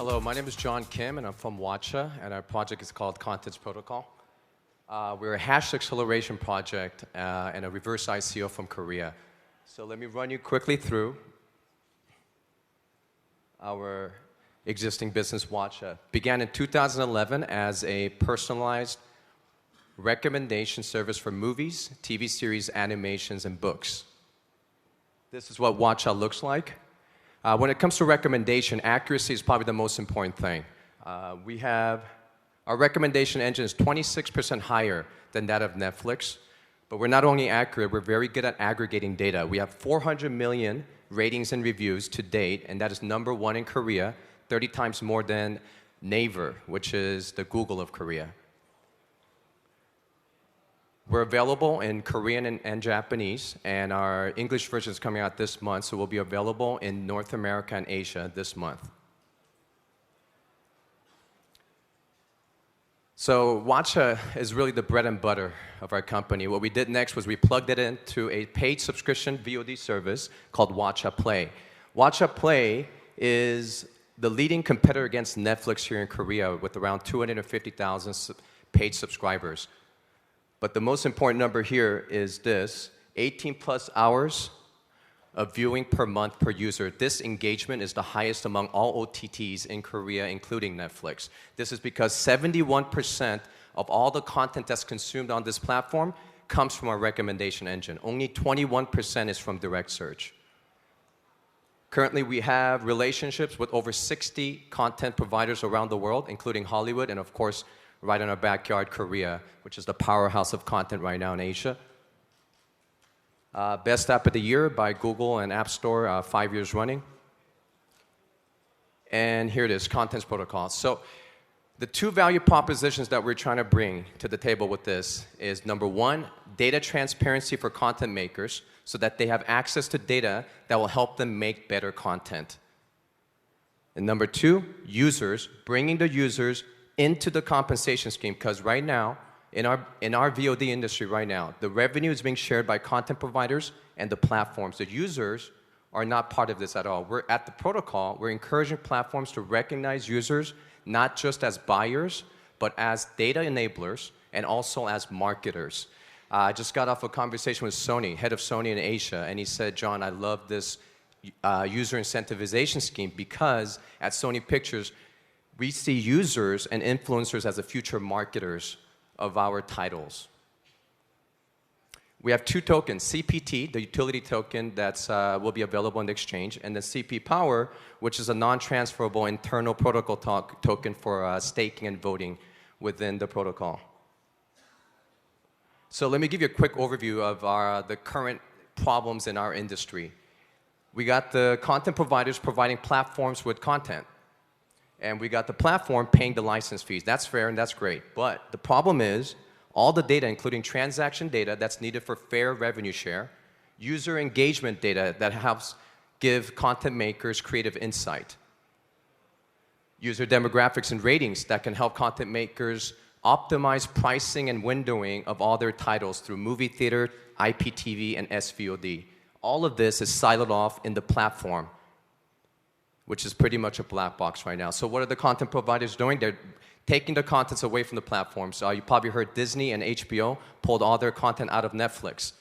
Hello, my name is John Kim, and I'm from Watcha, and our project is called Contents Protocol. We're a hash acceleration project and a reverse ICO from Korea. So let me run you quickly through our existing business, Watcha. Began in 2011 as a personalized recommendation service for movies, TV series, animations, and books. This is what Watcha looks like. When it comes to recommendation, accuracy is probably the most important thing. Our recommendation engine is 26% higher than that of Netflix, but we're not only accurate, we're very good at aggregating data. We have 400 million ratings and reviews to date, and that is #1 in Korea, 30 times more than Naver, which is the Google of Korea. We're available in Korean and Japanese, and our English version is coming out this month, so we'll be available in North America and Asia this month. So Watcha is really the bread and butter of our company. What we did next was we plugged it into a paid subscription VOD service called Watcha Play. Watcha Play is the leading competitor against Netflix here in Korea with around 250,000 paid subscribers. But the most important number here is this, 18 plus hours of viewing per month per user. This engagement is the highest among all OTTs in Korea, including Netflix. This is because 71% of all the content that's consumed on this platform comes from our recommendation engine. Only 21% is from direct search. Currently, we have relationships with over 60 content providers around the world, including Hollywood and, of course, right in our backyard, Korea, which is the powerhouse of content right now in Asia. Best App of the Year by Google and App Store, 5 years running. And here it is, Contents Protocol. So the two value propositions that we're trying to bring to the table with this is #1, data transparency for content makers so that they have access to data that will help them make better content. And #2, users, bringing the users into the compensation scheme, because right now, in our VOD industry right now, the revenue is being shared by content providers and the platforms. The users are not part of this at all. We're at the protocol, we're encouraging platforms to recognize users not just as buyers, but as data enablers and also as marketers. I just got off a conversation with Sony, head of Sony in Asia, and he said, John, I love this user incentivization scheme because at Sony Pictures, we see users and influencers as the future marketers of our titles. We have two tokens, CPT, the utility token that will be available in the exchange, and the CP Power, which is a non-transferable internal protocol token for staking and voting within the protocol. So let me give you a quick overview of the current problems in our industry. We got the content providers providing platforms with content. And we got the platform paying the license fees. That's fair and that's great. But the problem is all the data, including transaction data that's needed for fair revenue share, user engagement data that helps give content makers creative insight, user demographics and ratings that can help content makers optimize pricing and windowing of all their titles through movie theater, IPTV, and SVOD. All of this is siloed off in the platform, which is pretty much a black box right now. So what are the content providers doing? They're taking the contents away from the platforms. You probably heard Disney and HBO pulled all their content out of Netflix,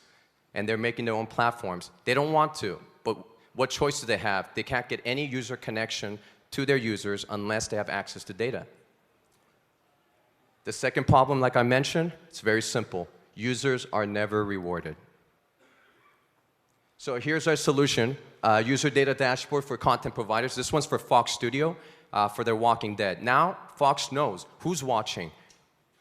and they're making their own platforms. They don't want to, but what choice do they have? They can't get any user connection to their users unless they have access to data. The second problem, like I mentioned, it's very simple. Users are never rewarded. So here's our solution, user data dashboard for content providers. This one's for Fox Studio, for their Walking Dead. Now, Fox knows who's watching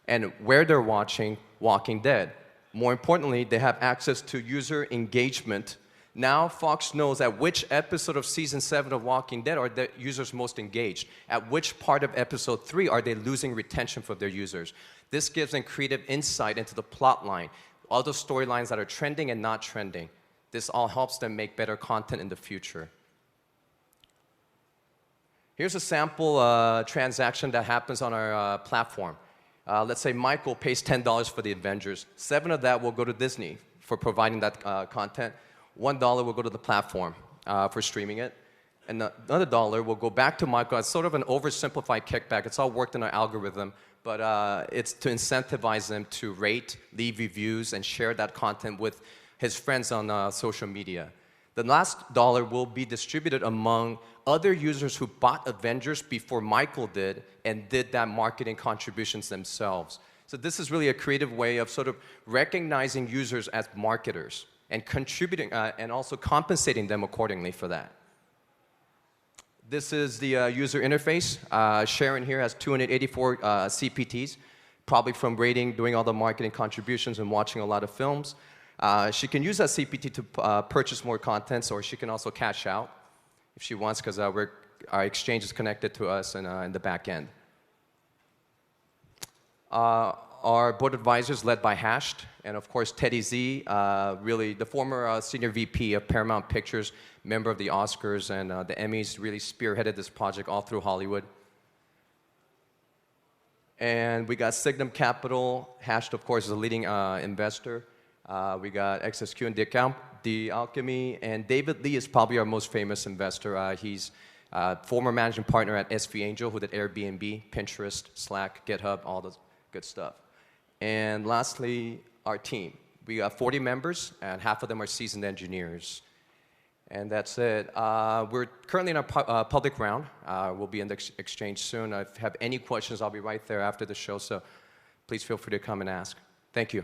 and where they're watching Walking Dead. More importantly, they have access to user engagement. Now, Fox knows at which episode of Season 7 of Walking Dead are the users most engaged. At which part of Episode 3 are they losing retention from their users. This gives them creative insight into the plot line, all the storylines that are trending and not trending. This all helps them make better content in the future. Here's a sample transaction that happens on our platform. Let's say Michael pays $10 for the Avengers. 7 of that will go to Disney for providing that content. $1 will go to the platform for streaming it. and another dollar will go back to Michael as sort of an oversimplified kickback. It's all worked in our algorithm, but it's to incentivize them to rate, leave reviews, and share that content with his friends on social media. The last dollar will be distributed among other users who bought Avengers before Michael did and did that marketing contributions themselves. So this is really a creative way of sort of recognizing users as marketers and contributing and also compensating them accordingly for that. This is the user interface. Sharon here has 284 CPTs, probably from rating, doing all the marketing contributions, and watching a lot of films. She can use that CPT to purchase more contents, or she can also cash out if she wants, because our exchange is connected to us in the back end. Our board of advisors led by Hashed, and of course Teddy Z, really the former senior VP of Paramount Pictures, member of the Oscars and the Emmys, really spearheaded this project all through Hollywood. And we got Signum Capital. Hashed, of course, is a leading investor. We got XSQ and The Alchemy, and David Lee is probably our most famous investor. He's former managing partner at SV Angel, who did Airbnb, Pinterest, Slack, GitHub, all the good stuff. And lastly, our team. We got 40 members, and half of them are seasoned engineers. And that's it. We're currently in a public round. We'll be in the exchange soon. If you have any questions, I'll be right there after the show, so please feel free to come and ask. Thank you.